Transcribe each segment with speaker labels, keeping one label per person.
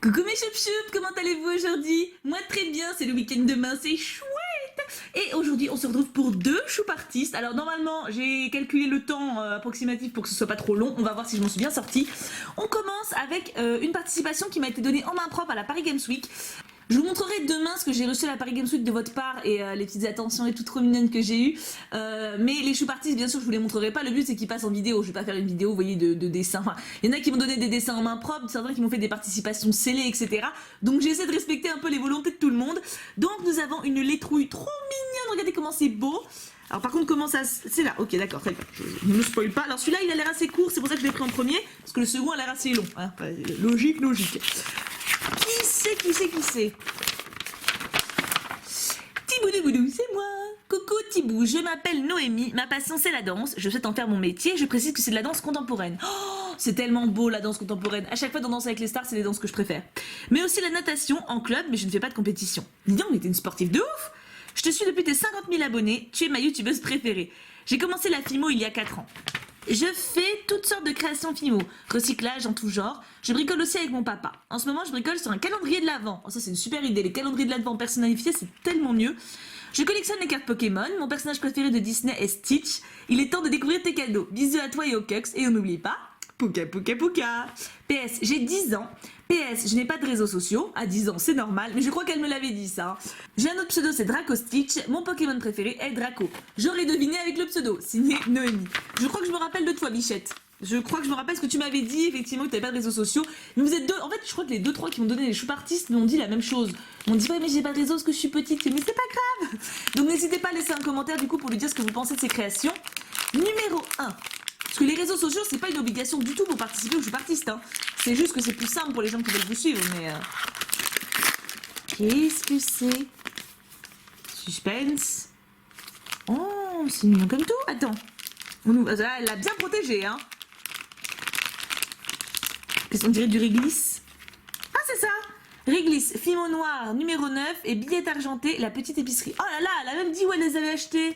Speaker 1: Coucou mes choup-choup, comment allez-vous aujourd'hui? Moi très bien, c'est le week-end demain, c'est chouette. Et aujourd'hui on se retrouve pour deux choup artistes. Alors normalement j'ai calculé le temps approximatif pour que ce soit pas trop long, on va voir si je m'en suis bien sortie. On commence avec une participation qui m'a été donnée en main propre à la Paris Games Week. Je vous montrerai demain ce que j'ai reçu à la Paris Games Week de votre part et les petites attentions et tout trop mignonnes que j'ai eues. Mais les choup artistes, bien sûr, je vous les montrerai pas. Le but, c'est qu'ils passent en vidéo. Je vais pas faire une vidéo, vous voyez, de dessins. Enfin, il y en a qui m'ont donné des dessins en main propre, certains qui m'ont fait des participations scellées, etc. Donc j'essaie de respecter un peu les volontés de tout le monde. Donc nous avons une laitrouille trop mignonne. Regardez comment c'est beau. Alors par contre, comment ça... C'est là, ok, d'accord, très bien. Je ne me spoil pas. Alors celui-là, il a l'air assez court, c'est pour ça que je l'ai pris en premier. Parce que le second a l'air assez long. Hein. Logique, logique. Qui c'est Tiboudouboudou, c'est moi. Coucou Tibou, je m'appelle Noémie, ma passion c'est la danse, je souhaite en faire mon métier, je précise que c'est de la danse contemporaine. Oh, c'est tellement beau la danse contemporaine, à chaque fois dans Danse avec les stars, c'est les danses que je préfère. Mais aussi la natation en club, mais je ne fais pas de compétition. Dis donc, mais t'es une sportive de ouf. Je te suis depuis tes 50 000 abonnés, tu es ma youtubeuse préférée. J'ai commencé la Fimo il y a 4 ans. Je fais toutes sortes de créations Fimo, recyclage en tout genre. Je bricole aussi avec mon papa. En ce moment, je bricole sur un calendrier de l'Avent. Oh, ça, c'est une super idée. Les calendriers de l'Avent personnalisés, c'est tellement mieux. Je collectionne les cartes Pokémon. Mon personnage préféré de Disney est Stitch. Il est temps de découvrir tes cadeaux. Bisous à toi et au Cux. Et on n'oublie pas, Pouka Pouka Pouka. PS, j'ai 10 ans. PS, je n'ai pas de réseaux sociaux. À 10 ans, c'est normal. Mais je crois qu'elle me l'avait dit, ça. J'ai un autre pseudo, c'est Draco Stitch. Mon Pokémon préféré est Draco. J'aurais deviné avec le pseudo. Signé Noémie. Je crois que je me rappelle de toi, Bichette. Je crois que je me rappelle ce que tu m'avais dit, effectivement, que tu n'avais pas de réseaux sociaux. Mais vous êtes deux. En fait, je crois que les 2-3 qui m'ont donné les choup artistes m'ont dit la même chose. M'ont dit, ouais, mais j'ai pas de réseaux parce que je suis petite. Mais c'est pas grave. Donc n'hésitez pas à laisser un commentaire, du coup, pour lui dire ce que vous pensez de ces créations. Numéro 1. Parce que les réseaux sociaux, c'est pas une obligation du tout pour participer aux choup artistes. Hein. C'est juste que c'est plus simple pour les gens qui veulent vous suivre. Mais. Qu'est-ce que c'est? Suspense. Oh, c'est mignon comme tout. Attends. Là, elle l'a bien protégé, hein. Qu'est-ce qu'on dirait du réglisse? Ah, c'est ça! Réglisse, Fimo noir, numéro 9 et billette argentée, la petite épicerie. Oh là là, elle a même dit où elle les avait achetés.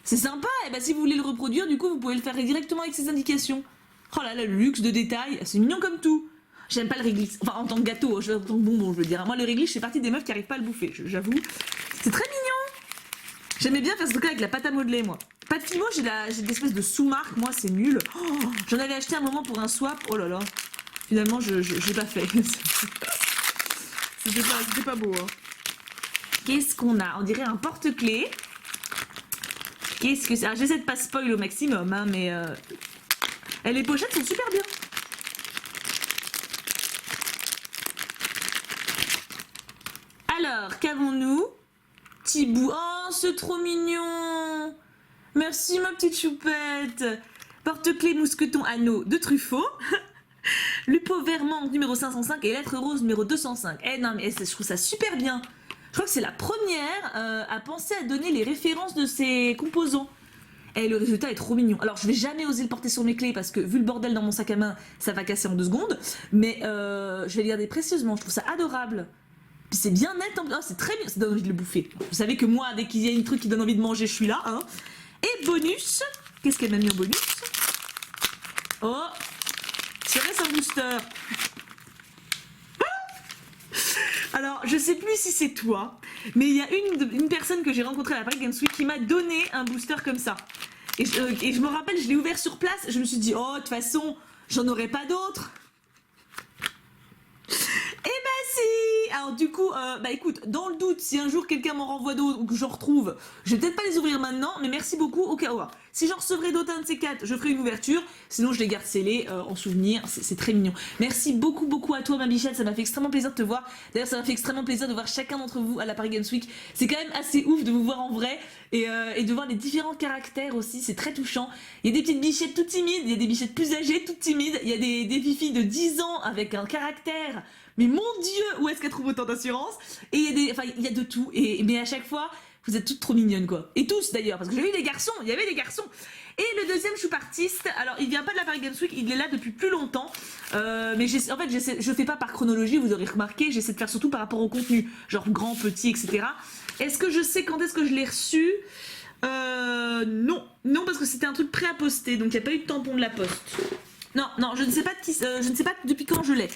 Speaker 1: C'est sympa, et bah si vous voulez le reproduire, du coup, vous pouvez le faire directement avec ces indications. Oh là là, le luxe de détails, c'est mignon comme tout. J'aime pas le réglisse, enfin en tant que gâteau, en tant que bonbon, je veux dire. Moi, le réglisse, je fais partie des meufs qui arrivent pas à le bouffer, j'avoue. C'est très mignon. J'aimais bien faire ce truc avec la pâte à modeler, moi. Pas de Fimo, j'ai des espèces de sous-marques, moi, c'est nul. Oh, j'en avais acheté un moment pour un swap, oh là là. Finalement, je l'ai pas fait. C'était pas beau, hein. Qu'est-ce qu'on a? On dirait un porte-clés. Qu'est-ce que c'est? Alors, j'essaie de pas spoil au maximum, hein, mais... les pochettes sont super bien. Alors, qu'avons-nous? Tibou. Oh, c'est trop mignon. Merci, ma petite choupette. Porte-clés mousqueton anneau de Truffaut. Lupo vert menthe numéro 505 et lettre rose numéro 205. Eh non, mais je trouve ça super bien. Je crois que c'est la première à penser à donner les références de ses composants. Et le résultat est trop mignon. Alors, je vais jamais oser le porter sur mes clés parce que, vu le bordel dans mon sac à main, ça va casser en 2 secondes. Mais je vais le garder précieusement. Je trouve ça adorable. Puis c'est bien net. Oh, c'est très bien. Ça donne envie de le bouffer. Vous savez que moi, dès qu'il y a un truc qui donne envie de manger, je suis là. Hein. Et bonus. Qu'est-ce qu'elle m'a mis en bonus? Oh, serait-ce un booster? Alors, je sais plus si c'est toi, mais il y a une personne que j'ai rencontrée à la Paris Games Week qui m'a donné un booster comme ça. Et je me rappelle, je l'ai ouvert sur place, je me suis dit, oh, de toute façon, j'en aurai pas d'autres. Eh ben si. Alors du coup, bah écoute, dans le doute, si un jour quelqu'un m'en renvoie d'autres ou que j'en retrouve, je vais peut-être pas les ouvrir maintenant, mais merci beaucoup au cas où. Si j'en recevrai d'autres, un de ces 4, je ferai une ouverture, sinon je les garde scellés en souvenir, c'est très mignon. Merci beaucoup à toi ma bichette, ça m'a fait extrêmement plaisir de te voir. D'ailleurs ça m'a fait extrêmement plaisir de voir chacun d'entre vous à la Paris Games Week. C'est quand même assez ouf de vous voir en vrai et de voir les différents caractères aussi, c'est très touchant. Il y a des petites bichettes toutes timides, il y a des bichettes plus âgées toutes timides, il y a des filles de 10 ans avec un caractère... Mais mon Dieu, où est-ce qu'elle trouve autant d'assurance? Et il y a de tout. Mais à chaque fois, vous êtes toutes trop mignonnes, quoi. Et tous, d'ailleurs, parce que j'ai vu des garçons, il y avait des garçons. Et le deuxième choup artiste, alors il vient pas de la Paris Games Week, il est là depuis plus longtemps. Mais en fait, je fais pas par chronologie, vous aurez remarqué, j'essaie de faire surtout par rapport au contenu. Genre grand, petit, etc. Est-ce que je sais quand est-ce que je l'ai reçu? Non. Non, parce que c'était un truc prêt à poster, donc il n'y a pas eu de tampon de la poste. Non, je ne sais pas je ne sais pas depuis quand je l'ai.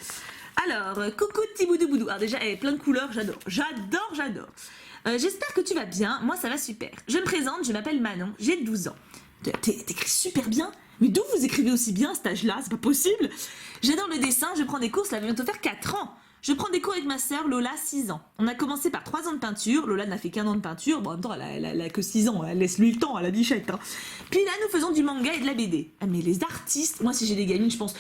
Speaker 1: Alors, coucou petit boudou boudou. Alors déjà, elle est plein de couleurs, j'adore. J'adore. J'espère que tu vas bien, moi ça va super. Je me présente, je m'appelle Manon, j'ai 12 ans. T'écris super bien. Mais d'où vous écrivez aussi bien à cet âge-là? C'est pas possible. J'adore le dessin, je prends des cours, ça va bientôt faire 4 ans. Je prends des cours avec ma sœur Lola, 6 ans. On a commencé par 3 ans de peinture, Lola n'a fait qu'un an de peinture, bon en même temps elle a que 6 ans, elle laisse lui le temps à la bichette. Hein. Puis là nous faisons du manga et de la BD. Ah mais les artistes, moi si j'ai des gamines je pense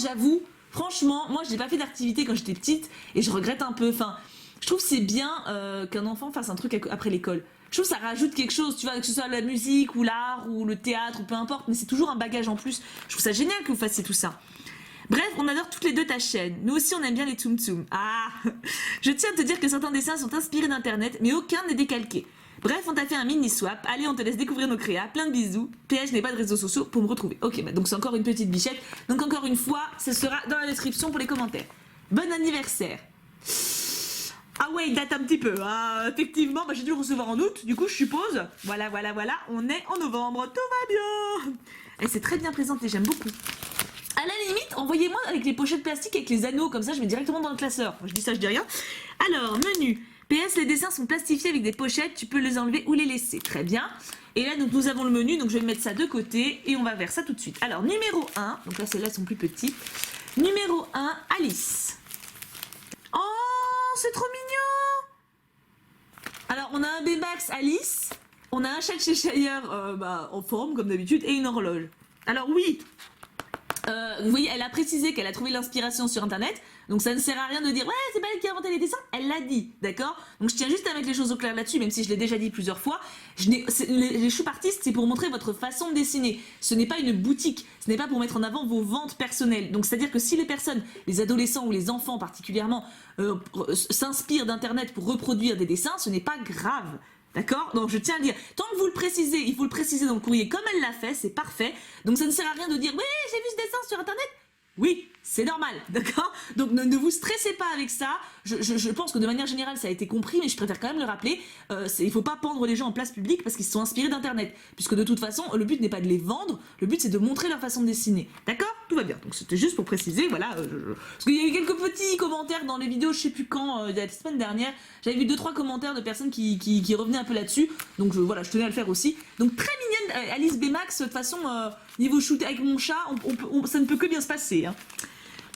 Speaker 1: j'avoue, franchement, moi j'ai pas fait d'activité quand j'étais petite et je regrette un peu, enfin, je trouve c'est bien qu'un enfant fasse un truc après l'école. Je trouve que ça rajoute quelque chose, tu vois, que ce soit la musique ou l'art ou le théâtre ou peu importe, mais c'est toujours un bagage en plus. Je trouve ça génial que vous fassiez tout ça. Bref, on adore toutes les deux ta chaîne. Nous aussi, on aime bien les Tsum Tsum. Ah. Je tiens à te dire que certains dessins sont inspirés d'internet, mais aucun n'est décalqué. Bref, on t'a fait un mini swap. Allez, on te laisse découvrir nos créas. Plein de bisous. PS, je n'ai pas de réseaux sociaux pour me retrouver. Ok, bah donc c'est encore une petite bichette. Donc encore une fois, ce sera dans la description pour les commentaires. Bon anniversaire. Ah ouais, il date un petit peu. Ah, effectivement, bah, j'ai dû le recevoir en août. Du coup, je suppose. Voilà. On est en novembre. Tout va bien. Elle s'est très bien présentée. J'aime beaucoup. À la limite, envoyez-moi avec les pochettes plastiques avec les anneaux, comme ça je mets directement dans le classeur. Moi, je dis ça, je dis rien. Alors, menu. PS, les dessins sont plastifiés avec des pochettes, tu peux les enlever ou les laisser. Très bien. Et là, donc, nous avons le menu, donc je vais mettre ça de côté et on va vers ça tout de suite. Alors, numéro 1, donc là, celles-là sont plus petites. Numéro 1, Alice. Oh, c'est trop mignon. Alors, on a un Baymax Alice, on a un chat chez Shire en forme, comme d'habitude, et une horloge. Alors oui, vous voyez, elle a précisé qu'elle a trouvé l'inspiration sur internet, donc ça ne sert à rien de dire ouais c'est pas elle qui a inventé les dessins, elle l'a dit, d'accord? Donc je tiens juste à mettre les choses au clair là-dessus, même si je l'ai déjà dit plusieurs fois. Les choup artistes, c'est pour montrer votre façon de dessiner, ce n'est pas une boutique, ce n'est pas pour mettre en avant vos ventes personnelles. Donc c'est à dire que si les personnes, les adolescents ou les enfants particulièrement, s'inspirent d'internet pour reproduire des dessins, ce n'est pas grave. D'accord? Donc je tiens à le dire, tant que vous le précisez, il faut le préciser dans le courrier comme elle l'a fait, c'est parfait. Donc ça ne sert à rien de dire oui j'ai vu ce dessin sur internet. Oui, c'est normal, d'accord? Donc ne vous stressez pas avec ça. Je pense que de manière générale ça a été compris, mais je préfère quand même le rappeler. Il ne faut pas pendre les gens en place publique parce qu'ils se sont inspirés d'internet. Puisque de toute façon, le but n'est pas de les vendre, le but c'est de montrer leur façon de dessiner. D'accord? Tout va bien. Donc c'était juste pour préciser, voilà. Parce qu'il y a eu quelques petits commentaires dans les vidéos, je sais plus quand, la semaine dernière. J'avais vu 2-3 commentaires de personnes qui revenaient un peu là-dessus. Donc voilà, je tenais à le faire aussi. Donc très mignonne Alice Baymax, de toute façon, niveau shoot avec mon chat, ça ne peut que bien se passer. Hein.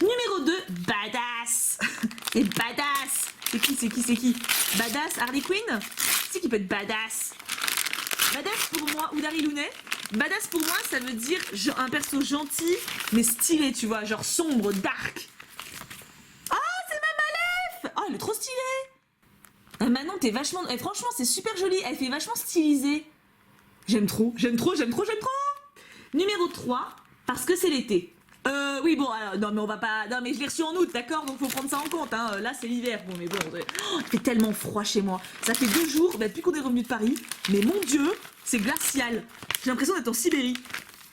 Speaker 1: Numéro 2, Badass. Et Badass. C'est qui? Badass, Harley Quinn? C'est qui peut être Badass? Badass pour moi, ou Dari Lounet. Badass pour moi, ça veut dire un perso gentil, mais stylé, tu vois, genre sombre, dark. Oh, c'est ma Malef. Oh, elle est trop stylée. Manon, t'es vachement... franchement, c'est super joli, elle fait vachement stylisée. J'aime trop. Numéro 3, parce que c'est l'été. Oui, bon, alors, non, mais on va pas... Non, mais je l'ai reçu en août, d'accord? Donc faut prendre ça en compte, hein. Là, c'est l'hiver. Bon, mais bon, il fait tellement froid chez moi. Ça fait 2 jours, depuis qu'on est revenu de Paris. Mais mon Dieu, c'est glacial. J'ai l'impression d'être en Sibérie.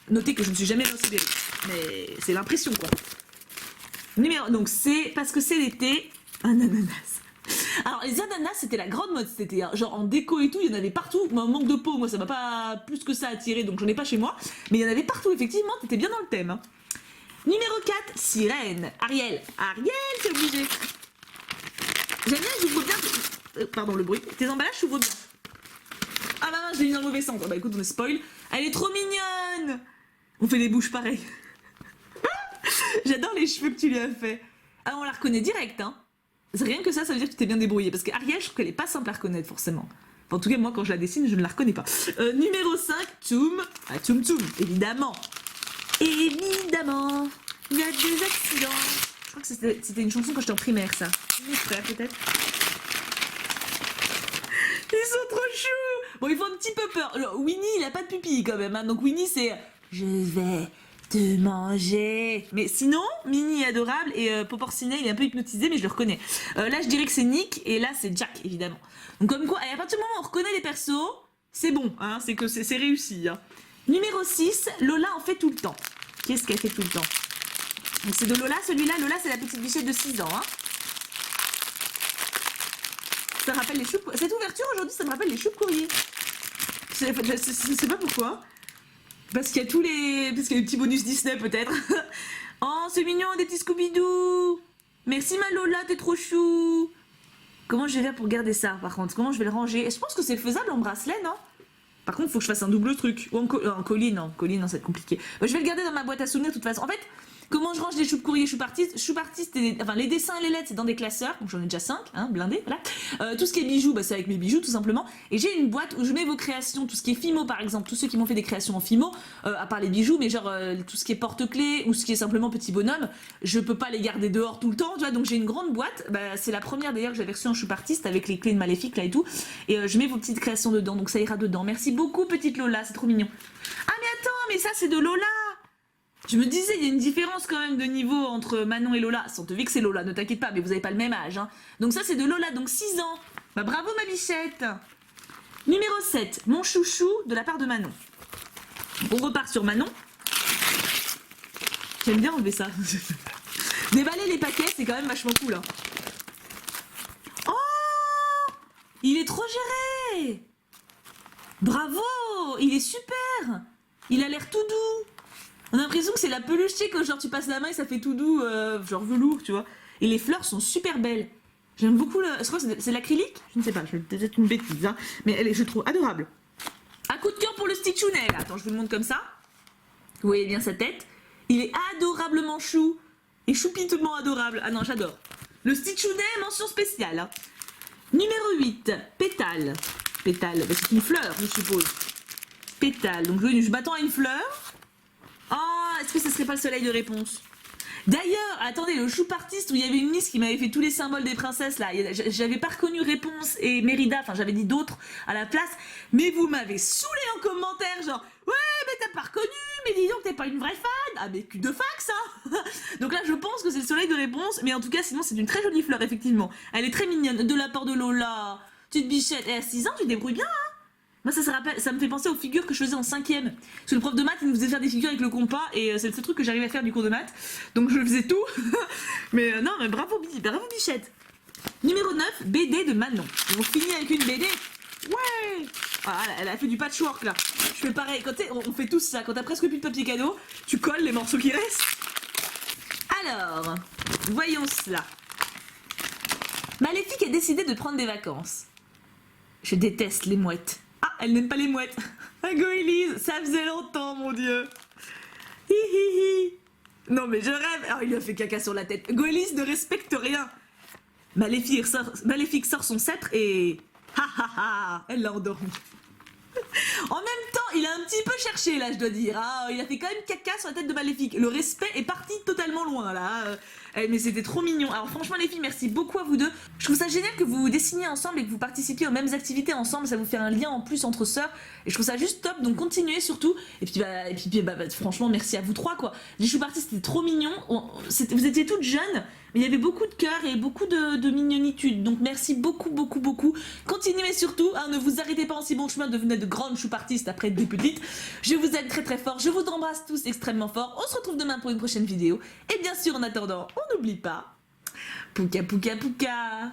Speaker 1: Notez que je ne suis jamais allée en Sibérie. Mais c'est l'impression, quoi. Donc, c'est parce que c'est l'été, un ananas. Alors les ananas c'était la grande mode, c'était genre en déco et tout, il y en avait partout. Moi, manque de peau, moi ça m'a pas plus que ça attiré, donc j'en ai pas chez moi. Mais il y en avait partout, effectivement, t'étais bien dans le thème. Hein. Numéro 4, sirène. Ariel, c'est obligé. J'aime bien, j'ouvre bien. Pardon le bruit. Tes emballages s'ouvrent bien. Ah bah non, j'ai mis dans le mauvais sens. Bah écoute, on est spoil. Elle est trop mignonne. On fait des bouches pareilles. J'adore les cheveux que tu lui as fait. Ah, on la reconnaît direct, hein. Rien que ça veut dire que tu t'es bien débrouillé. Parce qu'Ariel, je trouve qu'elle est pas simple à reconnaître, forcément. Enfin, en tout cas, moi, quand je la dessine, je ne la reconnais pas. Numéro 5, Tsum. Ah, Tsum Tsum, évidemment. Évidemment. Il y a des accidents. Je crois que c'était une chanson quand j'étais en primaire, ça. Mon frère, peut-être. Ils sont trop choux. Bon, ils font un petit peu peur. Alors, Winnie, il a pas de pupille, quand même. Hein. Donc, Winnie, c'est... Je vais... te manger. Mais sinon, Minnie est adorable et Poporcinet, il est un peu hypnotisé, mais je le reconnais. Là, je dirais que c'est Nick et là, c'est Jack, évidemment. Donc, comme quoi, à partir du moment où on reconnaît les persos, c'est bon, hein, c'est que c'est réussi. Hein. Numéro 6, Lola en fait tout le temps. Qu'est-ce qu'elle fait tout le temps? C'est de Lola, celui-là. Lola, c'est la petite bichette de 6 ans. Hein. Ça rappelle les choux... Cette ouverture, aujourd'hui, ça me rappelle les choux de courrier. Je sais pas pourquoi. Parce qu'il y a des petits bonus Disney peut-être. Oh, c'est mignon, des petits Scooby-Doo. Merci ma Lola, t'es trop chou. Comment je vais faire pour garder ça, par contre? Comment je vais le ranger? Je pense que c'est faisable en bracelet, non? Par contre, faut que je fasse un double truc. Ou en colis, non. Colis, non, ça va être compliqué. Je vais le garder dans ma boîte à souvenirs, de toute façon. En fait, comment je range les choux de courrier, choux artiste enfin, les dessins et les lettres, c'est dans des classeurs. Donc, j'en ai déjà 5, hein, blindés, voilà. Tout ce qui est bijoux, bah, c'est avec mes bijoux, tout simplement. Et j'ai une boîte où je mets vos créations, tout ce qui est Fimo, par exemple. Tous ceux qui m'ont fait des créations en Fimo, à part les bijoux, mais genre, tout ce qui est porte-clés ou ce qui est simplement petit bonhomme, je peux pas les garder dehors tout le temps, tu vois. Donc, j'ai une grande boîte. Bah, c'est la première, d'ailleurs, que j'avais reçue en choux artiste avec les clés de Maléfique, là et tout. Et je mets vos petites créations dedans, donc ça ira dedans. Merci beaucoup, petite Lola, c'est trop mignon. Ah, mais attends, mais ça, c'est de Lola! Je me disais, il y a une différence quand même de niveau entre Manon et Lola. Sans te vexer Lola, ne t'inquiète pas, mais vous avez pas le même âge. Hein. Donc ça, c'est de Lola, donc 6 ans. Bah bravo ma bichette. Numéro 7, mon chouchou de la part de Manon. On repart sur Manon. J'aime bien enlever ça. Déballer les paquets, c'est quand même vachement cool. Hein. Oh, il est trop géré. Bravo, il est super. Il a l'air tout doux. On a l'impression que c'est la peluche, tu sais, quand genre tu passes la main et ça fait tout doux, genre velours, tu vois. Et les fleurs sont super belles. J'aime beaucoup le... Je crois que c'est l'acrylique. Je ne sais pas, je vais peut-être une bêtise, hein. Mais je trouve adorable. Un coup de cœur pour le Stitchounet. Attends, je vous le montre comme ça. Vous voyez bien sa tête. Il est adorablement chou. Et choupitement adorable. Ah non, j'adore. Le Stitchounet, mention spéciale. Hein. Numéro 8, pétale. Pétale, bah, c'est une fleur, je suppose. Pétale, donc je m'attends à une fleur. Oh, est-ce que ce serait pas le soleil de réponse? D'ailleurs, attendez, le chou artiste où il y avait une liste qui m'avait fait tous les symboles des princesses là, j'avais pas reconnu Réponse et Mérida, enfin j'avais dit d'autres à la place, mais vous m'avez saoulé en commentaire, genre ouais mais t'as pas reconnu, mais dis donc t'es pas une vraie fan, ah mais cul de fax hein. Donc là je pense que c'est le soleil de Réponse, mais en tout cas sinon c'est une très jolie fleur effectivement, elle est très mignonne, de la part de Lola, petite bichette, et à 6 ans tu te débrouilles bien hein. Moi ça me fait penser aux figures que je faisais en 5ème. Parce que le prof de maths il nous faisait faire des figures avec le compas et c'est le seul truc que j'arrivais à faire du cours de maths. Donc je faisais tout. Mais non mais bravo Bichette. Numéro 9, BD de Manon. On finit avec une BD. Ouais. Ah, elle a fait du patchwork là. Je fais pareil, quand on fait tous ça, quand t'as presque plus de papier cadeau, tu colles les morceaux qui restent. Alors, voyons cela. Maléfique a décidé de prendre des vacances. Je déteste les mouettes. Ah, elle n'aime pas les mouettes. Ah, Goélise, ça faisait longtemps, mon Dieu. Hi, hi, hi. Non, mais je rêve. Oh, il lui a fait caca sur la tête. Goélise ne respecte rien. Maléfique sort son sceptre et... Ha, ha, ha. Elle l'a endormi. En même temps, il a un petit peu cherché, là, je dois dire. Ah, il a fait quand même caca sur la tête de Maléfique. Le respect est parti totalement loin, là. Mais c'était trop mignon. Alors franchement, les filles, merci beaucoup à vous deux. Je trouve ça génial que vous dessiniez ensemble et que vous participiez aux mêmes activités ensemble. Ça vous fait un lien en plus entre sœurs. Et je trouve ça juste top. Donc continuez surtout. Et puis, franchement, merci à vous trois, quoi. Les choux partis, c'était trop mignon. Vous étiez toutes jeunes. Mais il y avait beaucoup de cœur et beaucoup de mignonitude. Donc merci beaucoup. Continuez surtout, hein, ne vous arrêtez pas en si bon chemin, devenez de grandes choupartistes après des petites. Je vous aime très fort, je vous embrasse tous extrêmement fort. On se retrouve demain pour une prochaine vidéo. Et bien sûr, en attendant, on n'oublie pas... Pouka pouka pouka.